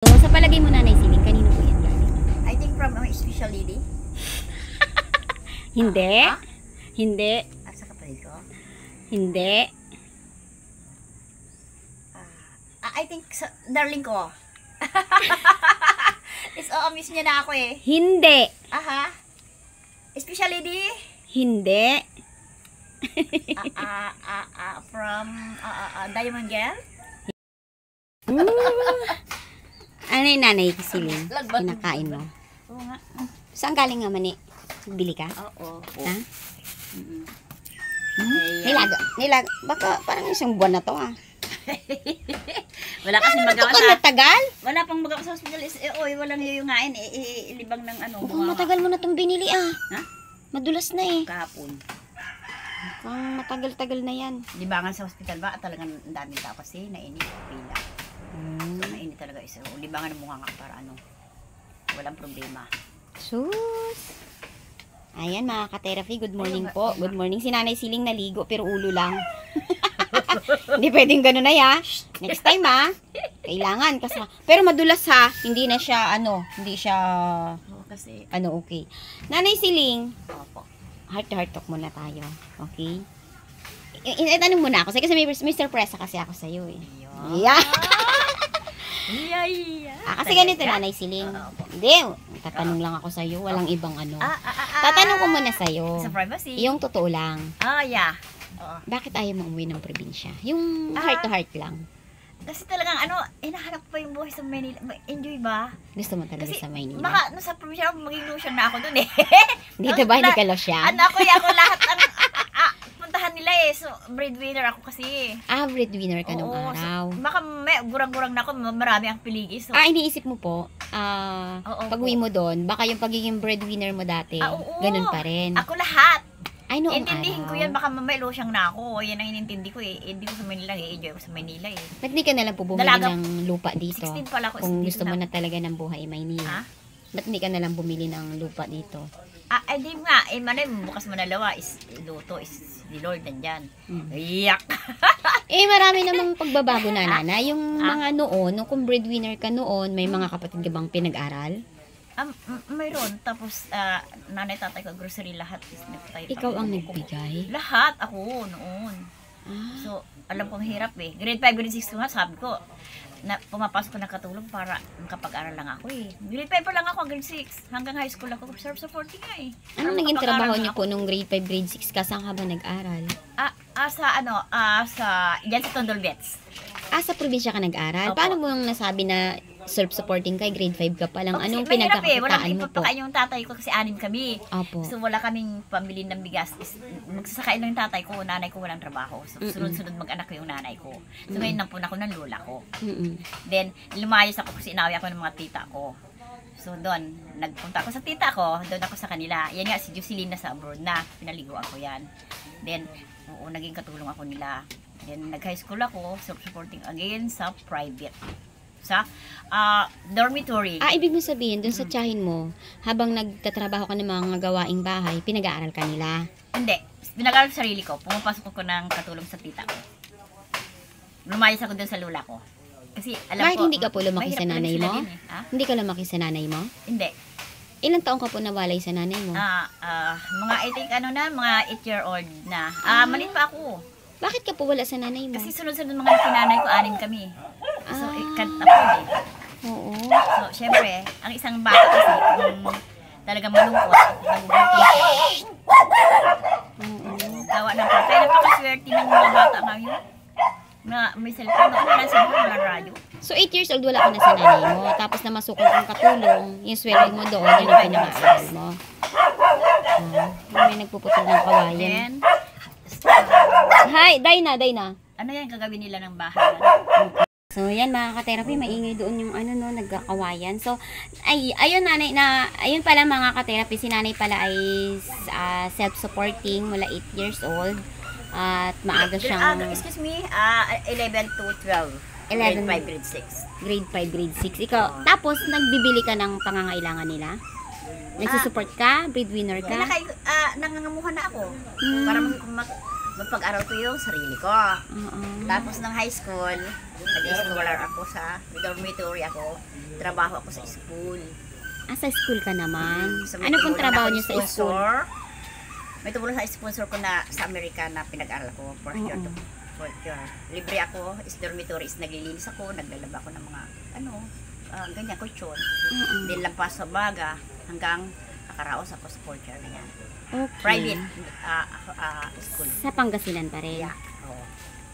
So, sa palagay mo, Nanay Siling, kanino po yan galing? I think from a special lady. Hindi. Hindi. At sa kapatid ko. Hindi. I think sa darling ko. Miss niya na ako eh. Hindi. Aha. Special lady. Hindi. From Diamond Girl. Ano yung Nanay Siling? Kinakain mo? Oo nga. Saan galing nga mani? Bili ka? Oo. Ha? Nilaga. Baka parang isang buwan na to ah. Wala kasi magawa Ito sa... matagal? Wala pang magawa sa hospital. Walang yuyungain. Ilibang ng ano. Mukhang matagal mo na itong binili ah. Ha? Madulas na eh. Kahapon. Mukhang matagal-tagal na yan. Libangan sa hospital ba? Talagang ang daming tao kasi nainit. Pila. So, mainit talaga isa. Libangan ng mukha nga para ano. Walang problema. Sus! Ayan mga ka-therapy, good morning po. Good morning. Si Nanay Siling naligo pero ulo lang. Hindi pwedeng gano'n na ya. Next time ha. Kailangan kasi. Pero madulas ha. Hindi na siya hindi siya Kasi okay. Nanay Siling, opo. heart to heart talk muna tayo. Okay? Itanong muna ako. Kasi may surprise kasi ako sa iyo eh. Yeah. Kasi ganito Nanay Siling. Hindi, tatanong lang ako sa iyo, walang ibang ano. Tatanong ko muna sa iyo. Sa privacy. Yung totoo lang. Yeah. Bakit ayaw mo umuwi ng probinsya? Yung heart to heart lang. Kasi talagang hinahanap ko pa yung buhay sa Manila. Enjoy ba? Gusto mo talaga Kasi sa Maynila? baka sa probinsya maging lotion na ako dun eh. Dito ba hindi ka losyang? Ako lahat puntahan nila eh. So, breadwinner ako kasi. Breadwinner ka nung araw. So, baka may gurang-gurang na ako, marami ang piligi. So, iniisip mo po, pag-uwi mo doon, baka yung pagiging breadwinner mo dati, ganun pa rin. Ako lahat. Ay, noong intindihin araw. ko yan, baka mamay losyang na ako. Yan ang inintindi ko eh. Hindi ko sa Manila eh. Enjoy ko sa Manila eh. Ba't hindi ka nalang po bumili ng lupa dito? 16 pala ako. Kung gusto mo na talaga ng buhay Maynila. Ba't hindi ka nalang bumili ng lupa dito? Di nga. Bukas mo na lawa. Luto is the Lord nandyan. Yak! Marami namang pagbabago na nana. Yung mga noon, kung breadwinner ka noon, may mga kapatid ka bang pinag-aral? Mayroon. Tapos, nanay, tatay ko, grocery lahat. Ikaw ang nagbigay? Lahat. Ako noon. So, alam kong hirap eh. Grade 5, grade 6 nga, sabi ko, pumapasok ko na katulong para makapag-aral lang ako eh. Grade 5 pa lang ako, grade 6. Hanggang high school ako, self-supporting nga eh. Anong naging trabaho niyo po nung grade 5, grade 6 ka? Saan ka ba nag-aral? Yan sa Tondo Bets. Sa probinsya ka nag-aral? Paano mo nang nasabi na self-supporting ka, grade 5 ka pa lang? Anong pinagkakakitaan mo po? Walang ipapakain yung tatay ko kasi 6 kami. Opo. So wala kaming pambili ng bigas. Magsasakain lang yung tatay ko, nanay ko walang trabaho. So sunod-sunod mag-anak ko yung nanay ko. So ngayon nang puna ko ng lola ko. Then lumayas ako kasi inawi ako ng mga tita ko. So doon, nagpunta ako sa tita ko, doon ako sa kanila. Yan nga, si Jocelyn na sa abroad na, pinaligoan ko yan. Then, naging katulong ako nila. Then nag-high school ako, self-supporting again sa private. Sa dormitory. Ibig mo sabihin, dun sa tiyahin mo, habang nagtatrabaho ka ng mga gawaing bahay, pinag-aaral ka nila? Hindi. Pinag-aaral sa sarili ko. Pumapasok ako ng katulong sa tita ko. Lumayas ako dun sa lola ko. Kasi alam Bakit ko, hindi ka po lumaki sa nanay mo? Hindi ka lumaki sa nanay mo? Hindi. Ilang taong ka po nawalay sa nanay mo? Mga I think mga 8-year-old na. Malit pa ako. Bakit ka po wala sa nanay mo? Kasi sunod-sunod mga kinanay ko, 6 kami. So, ikantapod eh. Oo. So, syempre, ang isang bata kasi, talagang malungkot, nagugutom siya. Gawa ng pa. Kaya napakaswerte ng mga bata ngayon. Na may cellphone, wala cellphone, wala radyo. So, 8 years old, wala ka na sa nanay mo. Tapos namasukong kang katulong, yung sweldo mo doon, yun ang pinag-aaral mo. May nagpuputol ng kawayan. Hi, Dayna. Ano yan gagawin nila ng bahay? So, yan mga ka-therapy, maingay doon yung nagkakawayan. So, ayun pala mga ka-therapy, si nanay pala ay self-supporting mula 8 years old. At maaga siyang... Excuse me, 11 to 12. 11, grade 5, grade 6. Grade 5, grade 6. Ikaw, tapos nagbibili ka ng pangangailangan nila? Nagsusupport ka? Breadwinner ka? Nangangamuhan na ako. Para mapag-aral ko yung sarili ko. Tapos ng high school, nag-scholar ako sa dormitory ako. Trabaho ako sa school. Sa school ka naman. So, Ano pong trabaho niyo sa school? May tumulong sa sponsor ko na sa Amerika na pinag-aral ko. Fourth year. Libre ako. Is dormitory is naglilinis ako. Naglalaba ako ng mga ganyan, kutsyon. Then lampas sa baga hanggang nakaraos ako sa fourth year na yan. Okay. Private school. Sa Pangasinan pa rin? Yeah. Oo.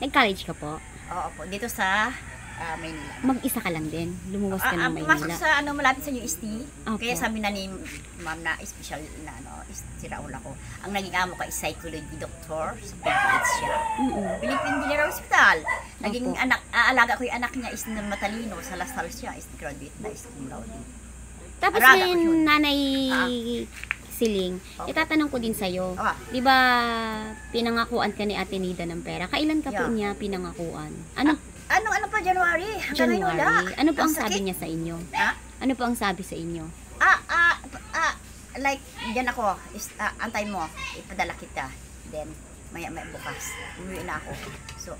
Nag-college ka po? Oo po. Dito sa Maynila. Mag-isa ka lang din? Lumuwas ka ng Pumasok Maynila? sa malapit sa UST. Opo. Kaya sabi na ni ma'am na special na si Raul ako. Ang naging amo ko is psychology doctor sa Philippines siya. Philippine General Hospital. Naging aalaga ko yung anak niya is matalino. Sa Lasal siya is graduate na is cum laude. Tapos Alaga ko yung yun. Nanay Siling, itatanong ko din sa'yo. Di ba pinangakuan ka ni Ate Nida ng pera? Kailan ka po niya pinangakuan? Ano Ano January? Hanggang ngayon wala. Ano po ang sakit. sabi niya sa inyo? Ha? Ano po ang sabi sa inyo? Like, dyan ako, antay mo, ipadala kita. Then, maya bukas, umuwi na ako. So,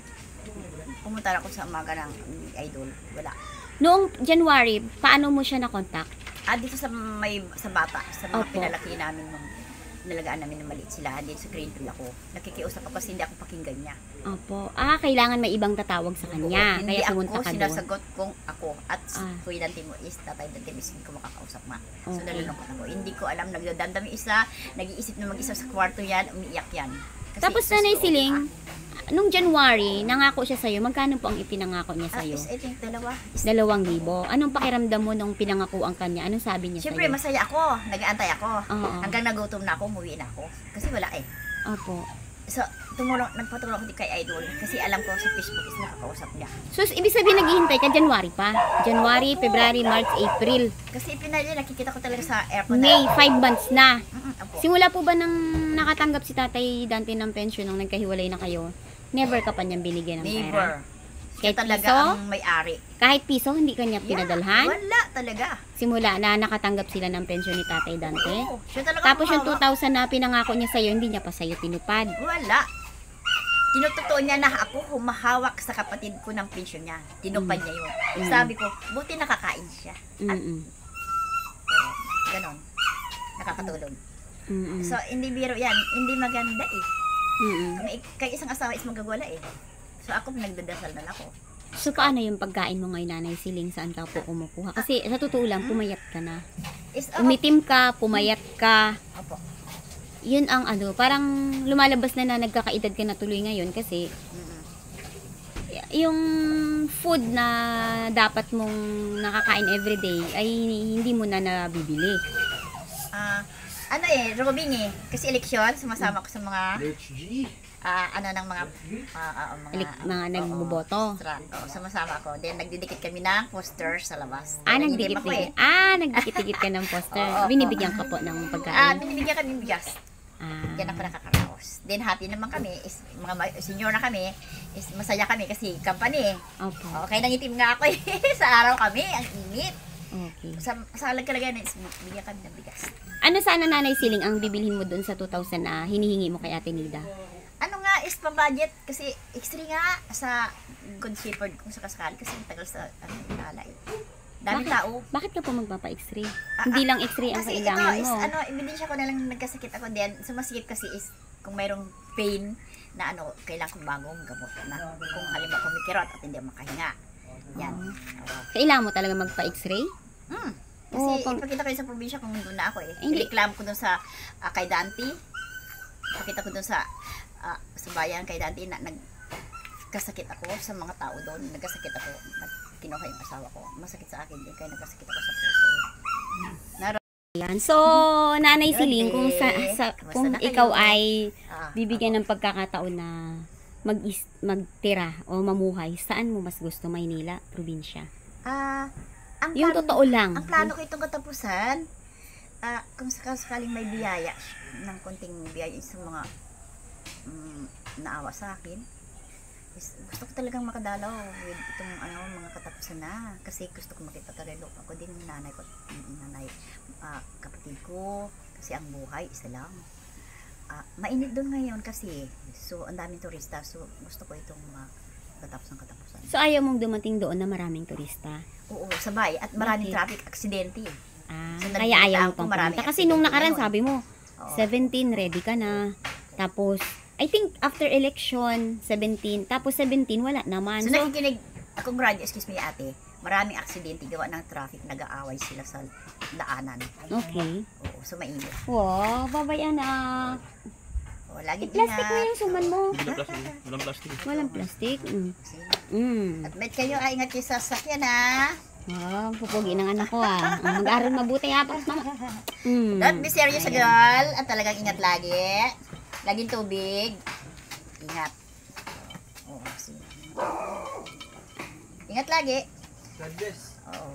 pumunta ako sa umaga ng idol, wala. Noong January, paano mo siya na-contact? Dito sa bata, sa mga Opo. pinalaki namin nung nalagaan namin ng maliit sila, dito sa Greenfield ako. Nakikiusap ako kasi hindi ako pakinggan niya. Opo. Kailangan may ibang tatawag sa kanya. Hindi Kaya ako pumunta ka doon. sinasagot kung ako at Kuya Dante mo is tatay Dante mismo ko makakausap ma. So Okay. nalulungkot ako. Hindi ko alam, nagdadamdam yung isa, nag-iisip na mag-isa sa kwarto yan, umiiyak yan. Kasi Tapos sa Nanay school, Siling, nung January, nangako siya sa'yo. Magkano po ang ipinangako niya sa'yo? I think dalawa. 2,000. Anong pakiramdam mo nung pinangakuan ka niya? Anong sabi niya Siyempre, sa'yo? masaya ako. Nag-aantay ako. Oo. Hanggang nagutom na ako, umuwi na ako. Kasi wala eh. Opo. So, nagpatulong ako kay Idol. Kasi alam ko sa Facebook is nakakausap niya. So, ibig sabihin naghihintay ka January pa? January, February, March, April. Kasi pinali, nakikita ko talaga sa airport May 5 months na. Opo. Simula po ba nang nakatanggap si Tatay Dante ng pension nung nagkahiwalay na kayo, never ka pa niyang binigyan ng pera? Never. Siya Kahit talaga piso? ang may-ari. Kahit piso, hindi ka niya pinadalhan? Wala talaga. Simula na nakatanggap sila ng pension ni Tatay Dante? Oo, siya talaga Tapos yung humahawak. 2,000 na pinangako niya sa'yo, hindi niya pa sa'yo tinupad. Wala. Tinutotoo niya na ako humahawak sa kapatid ko ng pension niya. Tinupad niya yun. Sabi ko, buti nakakain siya. At ganon. Nakakatulog. So, hindi biro yan. Hindi maganda eh. Kay isang asawa is magagwala eh. So, ako nagdadasal na ako. So, paano yung pagkain mo ngayon, Nanay Siling? Saan ka po kumukuha? Kasi sa totoo lang, pumayat ka na. Umitim ka, pumayat ka. Opo. Yun ang parang lumalabas na nagkakaedad ka na tuloy ngayon kasi yung food na dapat mong nakakain everyday ay hindi mo na nabibili. Robing eh. Kasi eleksyon, sumasama ko sa mga HG. Mga nagboboto. Sumasama ako. Then, nagdidikit kami ng poster sa labas. Nagdikit-dikit. Nagdikit-dikit ka ng poster. Binibigyan ka po ng pagkain. Binibigyan kami ng bigas. Yan ako nakakaraos. Then, happy naman kami. Mga senior na kami. Masaya kami kasi company. Opo. Okay, nangitim nga ako eh. Sa araw kami, ang init. Okay. Sa lagkalagayan, bigyan kami ng bigas. Ano sana, Nanay Siling, ang bibilhin mo doon sa 2,000 na hinihingi mo kay Ate Nida? Ano nga is pa-budget kasi extra nga sa Good Shepherd kung sakasakali kasi ang tagal sa alay. Dami tao. Bakit ka po magpapa-x-ray? Hindi lang x-ray ang Kasi kailangan ito is mo. ebidensya ko na lang nagkasakit ako din. Sumasikip kasi is kung mayroong pain na kailangan kong bagong gamot na kung halimbawa kumikirot at hindi makahinga. Yan. Kailangan mo talaga magpa-x-ray? Kasi ipakita ko yun sa probinsya kung doon na ako eh. Reklamo ko doon sa kay Dante. Ipakita ko doon sa bayan kay Dante na nagkasakit ako sa mga tao doon. Nagkasakit ako. Kinuha yung asawa ko. Masakit sa akin din kaya nagkasakit ako sa puso. Yan. So, Nanay Siling, kung kung ikaw ay bibigyan ng pagkakataon na magtira o mamuhay, saan mo mas gusto? Maynila, probinsya? Yung totoo lang. Ang plano ko itong katapusan, kung sakaling may biyaya, ng konting biyaya sa mga naawa sa akin, gusto ko talagang makadalaw with itong mga katapusan na. Kasi gusto ko makita talaga ako din ng nanay, kapatid ko. Kasi ang buhay, isa lang. mainit doon ngayon kasi. So, ang daming turista. So, gusto ko itong katapos ng katapusan. So, ayaw mong dumating doon na maraming turista? Oo, sabay. At maraming Bakit? traffic aksidente. So, Kaya ayaw mo pang pumunta. Kasi nung nakaraan, ngayon. sabi mo, Oo. 17, ready ka na. Tapos, I think after election, 17. Tapos 17, wala naman. So, So, nakikinig, excuse me ate, maraming aksidente gawa ng traffic, nag-aaway sila sa daanan. okay. Oo, so mainit. Wow, babay anak. Oo, laging Plastic ingat. na yung suman mo. Walang plastic. Walang plastic. Sige. Mm. At bet kayo, ingat kayo sa sasakyan ha. Oh, pupugi ng anak ko Mag-aral mabuti apat na. Don't be serious girl. At talagang ingat lagi. Laging tubig. Ingat. Oo, sige. Ingat lagi. God bless. Oo.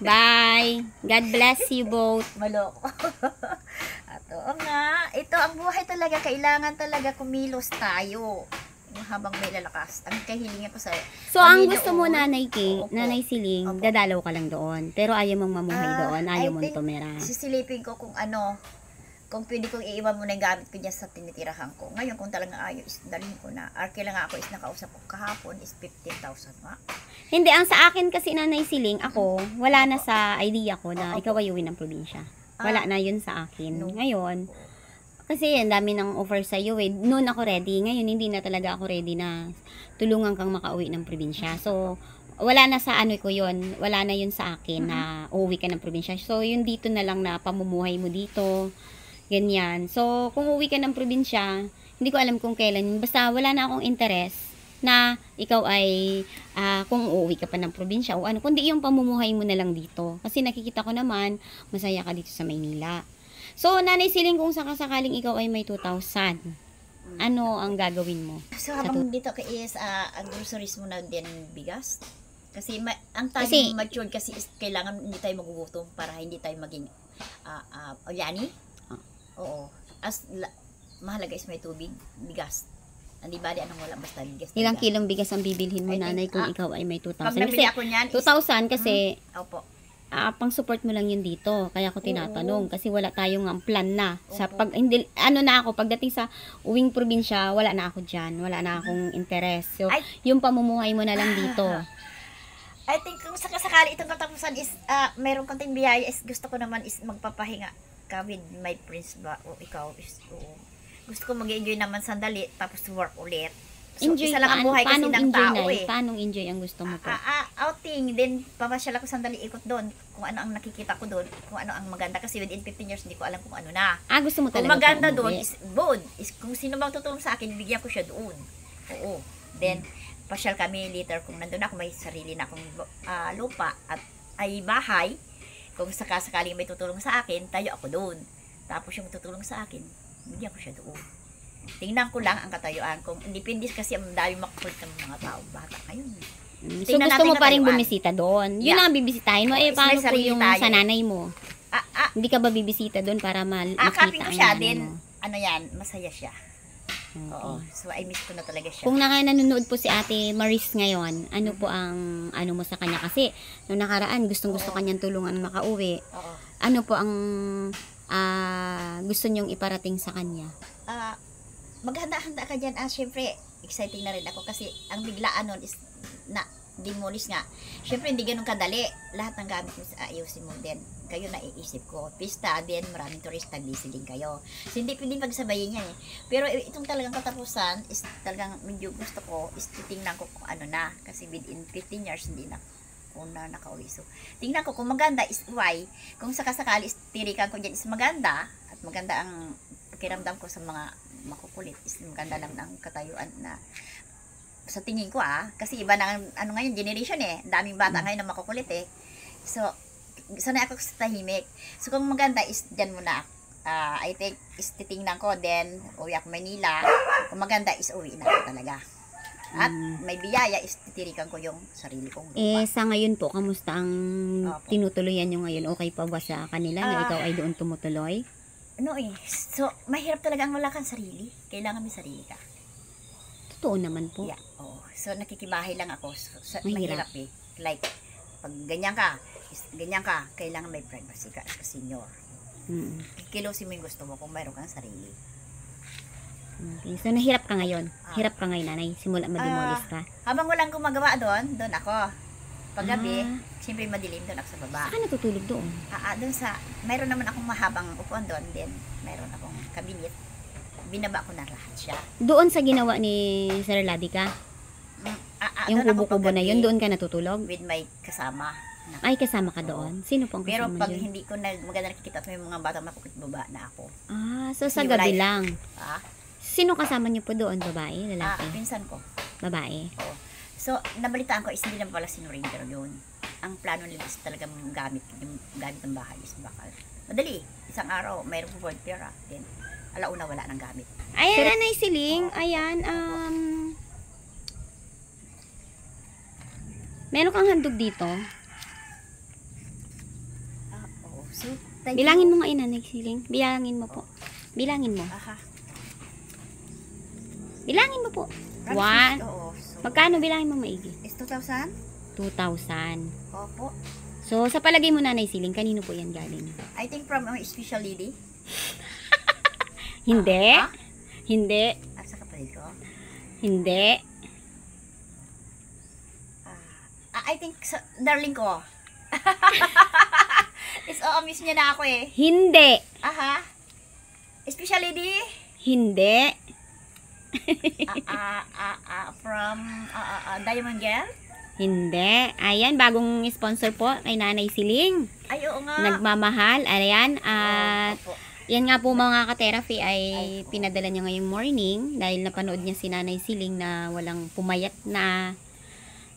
Bye. God bless you both. Maloko. At oo nga, ito ang buhay talaga. Kailangan talaga kumilos tayo. Habang may lalakas. Ang kahilingan ko sa So, ang Panginoon. gusto mo, Nanay Kay, Opo. Nanay Siling, Opo. dadalaw ka lang doon. Pero ayaw mong mamuhay doon. Ayaw I mong think tumira. Sisilipin ko kung kung pwede kong iiwan muna yung gamit ko dyan sa tinitirahan ko. Ngayon, kung talagang ayaw, is dalhin ko na. Kailan nga ako is nakausap ko kahapon is 15,000 nga. Hindi, ang sa akin kasi, Nanay Siling, ako, wala na sa idea ko na ikaw ay uwi ng probinsya. Wala na yun sa akin. No. Ngayon, kasi ang dami ng offer sa iyo eh. Noon ako ready. Ngayon, hindi na talaga ako ready na tulungan kang makauwi ng probinsya. So, wala na sa ano ko yun. Wala na yun sa akin na uuwi ka ng probinsya. So, yun dito na lang na pamumuhay mo dito. Ganyan. So, kung uuwi ka ng probinsya, hindi ko alam kung kailan. Basta wala na akong interest na ikaw ay kung uuwi ka pa ng probinsya o ano. Kundi yung pamumuhay mo na lang dito. Kasi nakikita ko naman, masaya ka dito sa Maynila. So, Nanay Siling, kung sakasakaling ikaw ay may 2,000, ano ang gagawin mo? So, habang dito ka is, ang groceries mo na din bigas. Kasi, ang time Kasi- matured kasi is, kailangan hindi tayo magugutom para hindi tayo maging olyani. Oo. Mahalaga is may tubig, bigas. Hindi bali anong wala, basta bigas. Ilang talaga. kilong bigas ang bibilhin mo, I think, Nanay, kung ikaw ay may Pag 2,000? nabili Kasi, ako niyan, 2,000 kasi, opo. pang support mo lang yun dito. Kaya ako tinatanong. Kasi wala tayong plan na. Sa Opo. pag, hindi, ano na ako, pagdating sa uwing probinsya, wala na ako dyan. Wala na akong interest. So, Ay. yung pamumuhay mo na lang dito. I think kung sakasakali itong katapusan is, mayroong konting biyaya is gusto ko naman is magpapahinga ka with my prince ba o ikaw is, gusto ko mag-enjoy naman sandali tapos work ulit. So, Enjoy, isa lang ang buhay kasi paanong ng enjoy tao na? eh. Paanong enjoy ang gusto mo po? Outing, then papasyal ako sandali ikot doon kung ano ang nakikita ko doon, kung ano ang maganda kasi within 15 years hindi ko alam kung ano na. Gusto mo Kung talaga maganda po doon umuwi. is good. Is kung sino bang tutulong sa akin, bigyan ko siya doon. Oo. Then pasyal kami later kung nandun ako, may sarili na akong lupa at ay bahay. Kung sakasakaling may tutulong sa akin, tayo ako doon. Tapos yung tutulong sa akin, bigyan ko siya doon. Tingnan ko lang ang katayuan. Kung independent kasi ang dami makukulit ng mga tao. Bata ngayon. So, Tingnan gusto natin mo pa rin katayuan. bumisita doon. Yun Yeah. ang bibisitahin mo. Is Paano may po sarili yung tayo. sa nanay mo? Hindi ka ba bibisita doon para makita Akapin ko ang siya nanay din. mo? Ano yan, masaya siya. Okay. Oo. So, I miss ko na talaga siya. Kung nanonood po si Ate Maris ngayon, ano po ang ano mo sa kanya? Kasi nung nakaraan, gustong-gusto kanyang tulungan makauwi. Oo. Ano po ang gusto niyong iparating sa kanya? Maghanda-handa ka dyan. Syempre, exciting na rin ako kasi ang biglaan nun is na demolish nga. Syempre, hindi ganun kadali. Lahat ng gamit mo sa ayusin mo din. Kayo naiisip ko. Pista din, maraming turista, busy din kayo. So, hindi pwede pagsabayin yan eh. Pero itong talagang katapusan is talagang medyo gusto ko is titingnan ko kung ano na. Kasi within 15 years, hindi na una nakauwi. So, tingnan ko kung maganda is why. Kung sakasakali is tirikan ko dyan is maganda at maganda ang pakiramdam ko sa mga makukulit is maganda lang ng katayuan na sa tingin ko kasi iba na ano ngayon generation eh, daming bata ngayon na makukulit eh. So sanay ako sa tahimik. So kung maganda is dyan muna. I think is titingnan ko, then uwi ako Manila. Kung maganda is uwi na ako talaga. At may biyaya is titirikan ko yung sarili kong lupa. Sa ngayon po, kamusta ang Opo. tinutuloyan niyo ngayon? Okay pa ba sa kanila na ikaw ay doon tumutuloy? Ano eh, so mahirap talaga ang wala kang sarili. Kailangan may sarili ka. Totoo naman po. Yeah, oo. So nakikibahay lang ako. So, Mahirap. mahirap eh. Like, pag ganyan ka, kailangan may privacy ka as a senior. Mm. Kikilosin mo yung gusto mo kung mayroon kang sarili. Okay. So, nahirap ka ngayon? Hirap ka ngayon, nanay? Simula madimolis ka? Habang walang gumagawa doon ako. Paggabi, Ah. siyempre madilim doon ako sa baba. Saan ka natutulog doon? Doon mayroon naman akong mahabang upuan doon, then mayroon akong kabinet. Binaba ko na lahat siya. Doon sa ginawa ni Sir Ladika? Yung Doon ako kubo-kubo na paggabi yun, doon ka natutulog? with my kasama. Ay, kasama ka doon? Sino pong Pero kasama pag dyan? hindi ko maganda nakikita may mga bata makukit baba na ako. Ah, so sa Hindi gabi wala- lang. Ah, Sino kasama niyo po doon? Babae? Lalaki? pinsan ko. Babae? Oo. So, nabalitaan ko is hindi lang pala sinurinder yun. Ang plano nila is talagang yung gamit ng bahay is bakal. Madali. Isang araw, mayroon po pera. Then, alauna wala ng gamit. Ayan, Nanay Siling. Ayan, meron kang handog dito. Oo. So, thank Bilangin mo nga, Nanay Siling. Bilangin mo po. Bilangin mo. Aha. Bilangin mo po. Promise, One. Oo. So, Magkano bilangin mo maigi? is 2,000? 2,000. Opo. So, sa palagay mo, Nanay Siling, kanino po yan galing? I think from a special lady. Hindi. Ah? Hindi. At sa kapatid ko. Hindi. I think sa darling ko. Is miss niya na ako eh. Hindi. Aha. Special lady. Hindi. From Diamond Girl. Hindi. Ayan, bagong sponsor po kay Nanay Siling. Ay, oo nga. Nagmamahal. Ayan. At Opo. yan nga po mga ka-therapy ay pinadala niya ngayong morning dahil napanood niya si Nanay Siling na walang pumayat na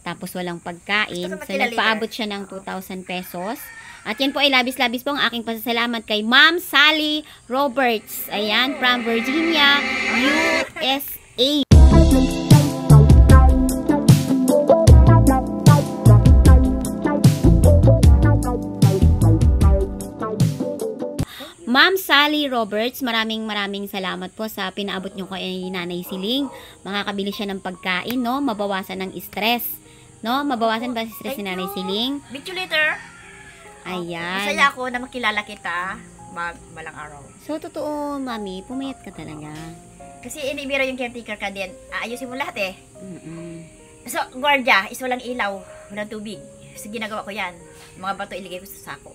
tapos walang pagkain. Gusto ko So, makilala nagpaabot siya ng 2,000 pesos. At yan po ay labis-labis po ang aking pasasalamat kay Ma'am Sally Roberts. Ayan, from Virginia, USA. Ma'am Sally Roberts, maraming salamat po sa pinaabot nyo kay Nanay Siling. Makakabili siya ng pagkain, no? Mabawasan ng stress. No? Mabawasan ba ang stress ni Nanay Siling? Meet you later. Ayan. Masaya ako na makilala kita balang araw. So, totoo, Mami, pumayat ka talaga. Kasi inibiro yung caretaker ka din. Aayusin mo lahat eh. Mm-mm. So, gwardiya is walang ilaw, walang tubig. So, ginagawa ko yan. Mga bato iligay ko sa sako.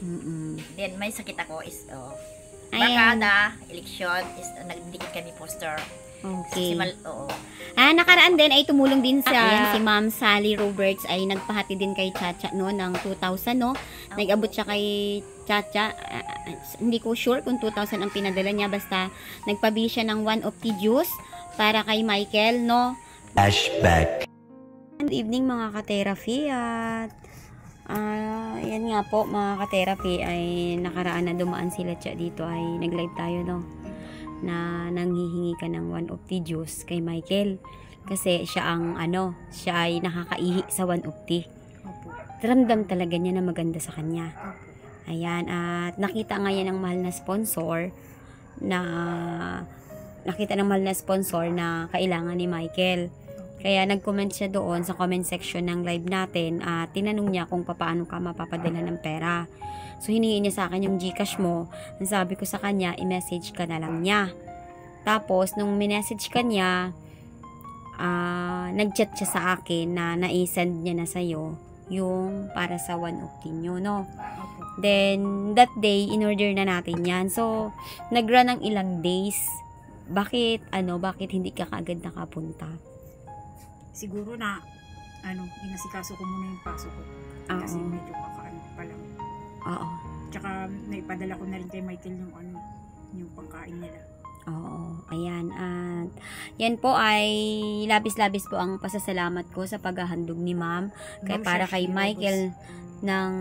Mm-mm. Then, may sakit ako is, Ayan. barkada, election, is, nagdikit kami poster. Okay. Oo. Nakaraan din ay tumulong din sa si Ma'am Sally Roberts ay nagpahati din kay Chacha no ng 2,000 no. Nag-abot siya kay Chacha. Hindi ko sure kung 2,000 ang pinadala niya basta nagpabili siya ng 1 of tea juice para kay Michael no. Flashback. Good evening mga ka-therapy at yan nga po mga ka-therapy ay nakaraan na dumaan sila dito ay nag-live tayo no na nanghihingi ka ng 1 of tea juice kay Michael kasi siya ay nakakaihi sa 1 of tea. Ramdam talaga niya na maganda sa kanya. Ayan, at nakita ngayon ng mahal na sponsor na kailangan ni Michael. Kaya nag-comment siya doon sa comment section ng live natin at tinanong niya kung paano ka mapapadala ng pera. So, hiningi niya sa akin yung Gcash mo. Ang sabi ko sa kanya, i-message ka na lang niya. Tapos, nung minessage ka niya, nag-chat siya sa akin na na-send niya na sa'yo yung para sa 1 of tea nyo, no? Then, that day, in-order na natin yan. So, nag-run ng ilang days. Bakit hindi ka kaagad nakapunta? Siguro na inasikaso ko muna yung pasok ko. Kasi medyo kakaano pa lang. Oo. Tsaka naipadala ko na rin kay Michael yung pangkain nila. Oo. Ayan. At yan po ay labis-labis po ang pasasalamat ko sa paghahandog ni Ma'am. Para kay Michael ng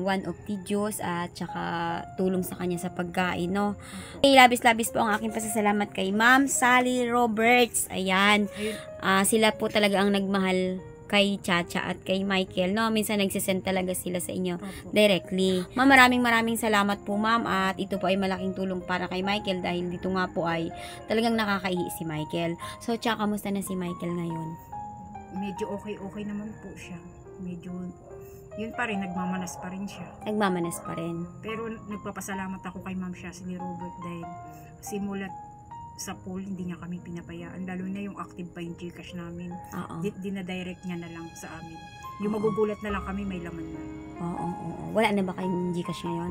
1 of tea juice at tsaka tulong sa kanya sa pagkain, no? Labis-labis po ang aking pasasalamat kay Ma'am Sally Roberts. Ayan. Sila po talaga ang nagmahal kay Chacha at kay Michael, no? Minsan nagsisend talaga sila sa inyo directly. Ma'am, maraming salamat po, Ma'am, at ito po ay malaking tulong para kay Michael dahil dito nga po ay talagang nakakaihi si Michael. So, Cha, kamusta na si Michael ngayon? Medyo okay naman po siya. Medyo yun pa rin, nagmamanas pa rin siya. Nagmamanas pa rin. Pero nagpapasalamat ako kay Ma'am Shasly Robert dahil simulat sa pool, hindi niya kami pinapayaan. Lalo na yung active pa yung Gcash namin. Oo. Dinadirect niya na lang sa amin. Yung magugulat na lang kami, may laman na. Oo. Wala na ba kayong Gcash ngayon?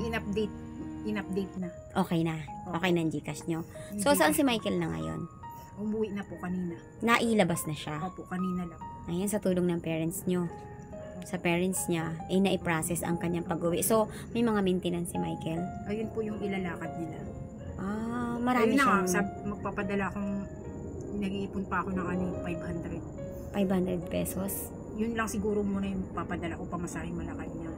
In-update na. Okay na. Okay na ang Gcash nyo. So, saan si Michael na ngayon? Umuwi na po kanina. Nailabas na siya. Opo, kanina lang. Ayan, sa tulong ng parents nyo. Sa parents niya, nai-process ang kanyang pag-uwi. So, may mga maintenance si Michael? Ayun po yung ilalakad nila. Marami Ayun na siyang nga, magpapadala akong nag-iipon pa ako ng 500. 500 pesos. Yun lang siguro muna yung papadala ko pamasahing malakad niya.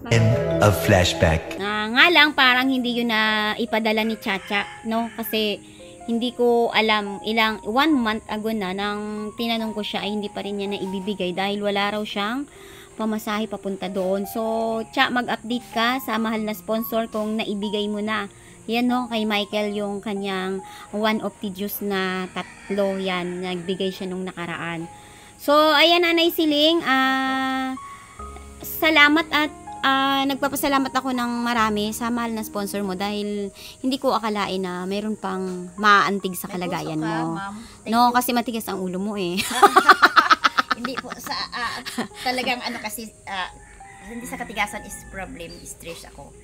End of flashback. Nga lang, parang hindi yun na ipadala ni Chacha, no? Kasi, hindi ko alam, 1 month ago na, nang tinanong ko siya, ay hindi pa rin niya na ibibigay dahil wala raw siyang pamasahe papunta doon. So, Cha, mag-update ka sa mahal na sponsor kung naibigay mo na. Yan, no, kay Michael yung kanyang 1 of the juice na 3, yan, nagbigay siya nung nakaraan. So, ayan, Nanay Siling, salamat at nagpapasalamat ako ng marami sa mahal na sponsor mo dahil hindi ko akalain na mayroon pang maaantig sa kalagayan May puso ka, mo. ma'am. Thank No, you. kasi matigas ang ulo mo eh. Hindi po sa talagang ano kasi hindi sa katigasan is problem, stress ako.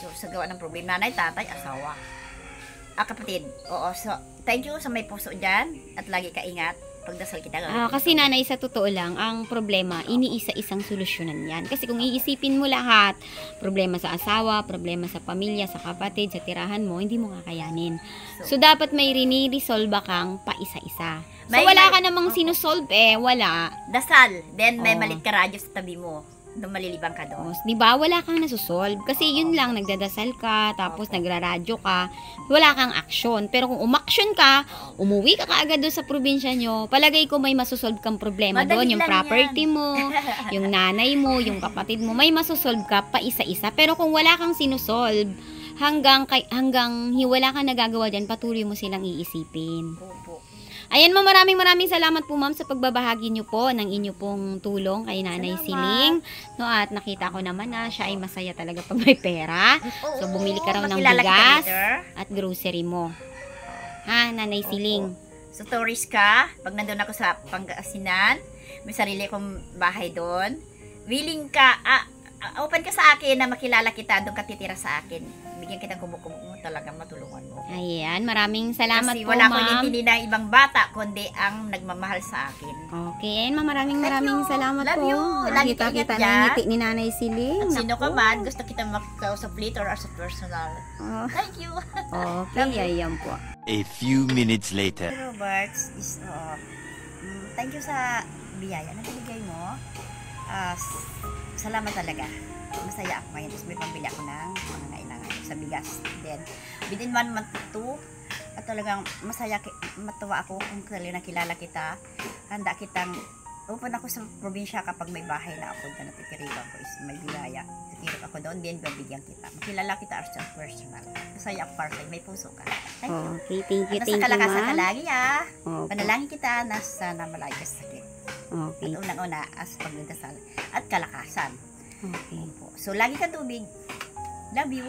So sa gawa ng problem, nanay, tatay, asawa. Kapatid. Oo, so thank you sa may puso diyan at lagi ka ingat. Pagdasal kita. Kasi nanay, sa totoo lang, ang problema, iniisa-isang solusyonan yan. Kasi kung iisipin mo lahat, problema sa asawa, problema sa pamilya, sa kapatid, sa tirahan mo, hindi mo kakayanin. So dapat may rini-resolve kang pa-isa-isa. So wala ka namang sinusolve wala. Dasal. Then may Oo. malit ka radyo sa tabi mo. Doon malilibang ka doon. Di ba? Wala kang nasusolve. Kasi yun lang, nagdadasal ka, tapos nagraradyo ka, wala kang aksyon. Pero kung umaksyon ka, umuwi ka kaagad doon sa probinsya nyo, palagay ko may masusolve kang problema Madali doon. Yung lang property mo, yung nanay mo, yung kapatid mo, may masusolve ka pa isa-isa. Pero kung wala kang sinusolve, hanggang wala kang nagagawa dyan, patuloy mo silang iisipin. Opo. Ayan, ma'am, maraming salamat po, ma'am, sa pagbabahagi niyo po ng inyo pong tulong kay Nanay Salamat. Siling. No, at nakita ko naman na siya ay masaya talaga pag may pera. So, bumili ka raw ng Makilala kita bigas later. at grocery mo. Ha, Nanay Siling? So tourist ka, pag nandun ako sa Pangasinan, may sarili kong bahay doon. Willing ka, open ka sa akin na makilala kita, doon ka titira sa akin. Bigyan kitang kumukumo mo, talagang matulungan mo. Ayan, maraming salamat Kasi po, wala ko ma'am. inintindi ng ibang bata, kundi ang nagmamahal sa akin. Okay, ayan, ma'am, maraming you. salamat Love po. you. Lagi ka Nakita-kita ingat na yung dyan. ngiti ni Nanay Siling. At sino ka Naku. man, gusto kita makausap later or sa personal. Oh, Thank you. okay, ayan po. A few minutes later. Robert, thank you sa biyaya na binigay mo. Salamat talaga. Masaya ako ngayon. Tapos may pambili ako ng mga nailangan sa bigas. Then, within 1 month to 2, at talagang matuwa ako kung nakilala kita. Handa kitang, open ako sa probinsya kapag may bahay na ako na natitiriwan ko is may biyaya. Titirik ako doon, then babigyan kita. Makilala kita as a personal. Masaya ako para sa'yo. May puso ka. Thank you. Okay, thank you, At nasa kalakasan ka ma'am. lagi Opo. Panalangin kita na sana malayo ka sa sakit. Okay, At unang-una as pagdadasal at kalakasan. okay. Po. So lagi ka tubig. Love you.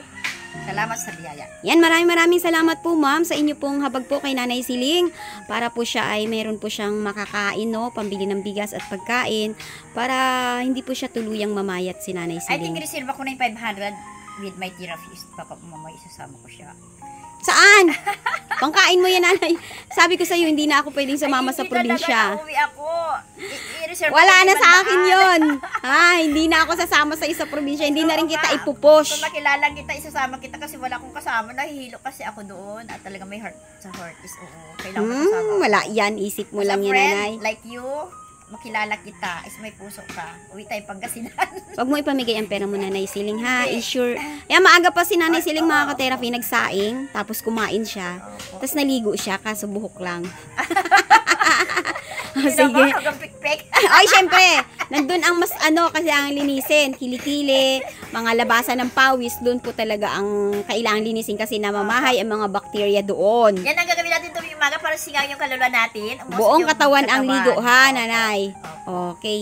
Salamat sa biyaya. Yan, maraming salamat po, ma'am, sa inyo pong habag po kay Nanay Siling para po siya ay meron po siyang makakain, no, pambili ng bigas at pagkain para hindi po siya tuluyang mamayat si Nanay I think Siling. reserve ako na yung 500 with my therapist. Papa, mamay, isasama ko siya. Saan? Pangkain mo yan, Nanay. Sabi ko sa iyo, hindi na ako pwedeng sumama sa Ay, hindi probinsya. talaga, uuwi ako. I-reserve Wala ko na yung sa akin 100. yon. Ha, hindi na ako sasama sa isa probinsya. Hindi na rin kita Kung ipupush. makilala kita, isasama kita kasi wala akong kasama. Nahihilo kasi ako doon. At talaga may heart sa heart is oo. Kailangan ko kasama. Wala yan. Isip mo As a lang yan, friend, Nanay. like you, makilala kita, is may puso ka. Uwi tayo Pangasinan. Huwag mo ipamigay ang pera mo, Nanay Siling, ha? I-sure. Yan, maaga pa si Nanay Siling mga ka-therapy, nagsaing, tapos kumain siya. Tapos naligo siya, kaso buhok lang. Hindi Sige. naman hanggang pikpik. Ay, syempre, nandun ang mas kasi ang linisin, kilikili, mga labasan ng pawis, doon po talaga ang kailangan linisin kasi namamahay ang mga bakterya doon. Yan ang gagawin natin tuwing umaga para singaw yung kaluluwa natin. Umusok Buong yung katawan ang ligo, ha, Opo. Nanay? Opo. Okay.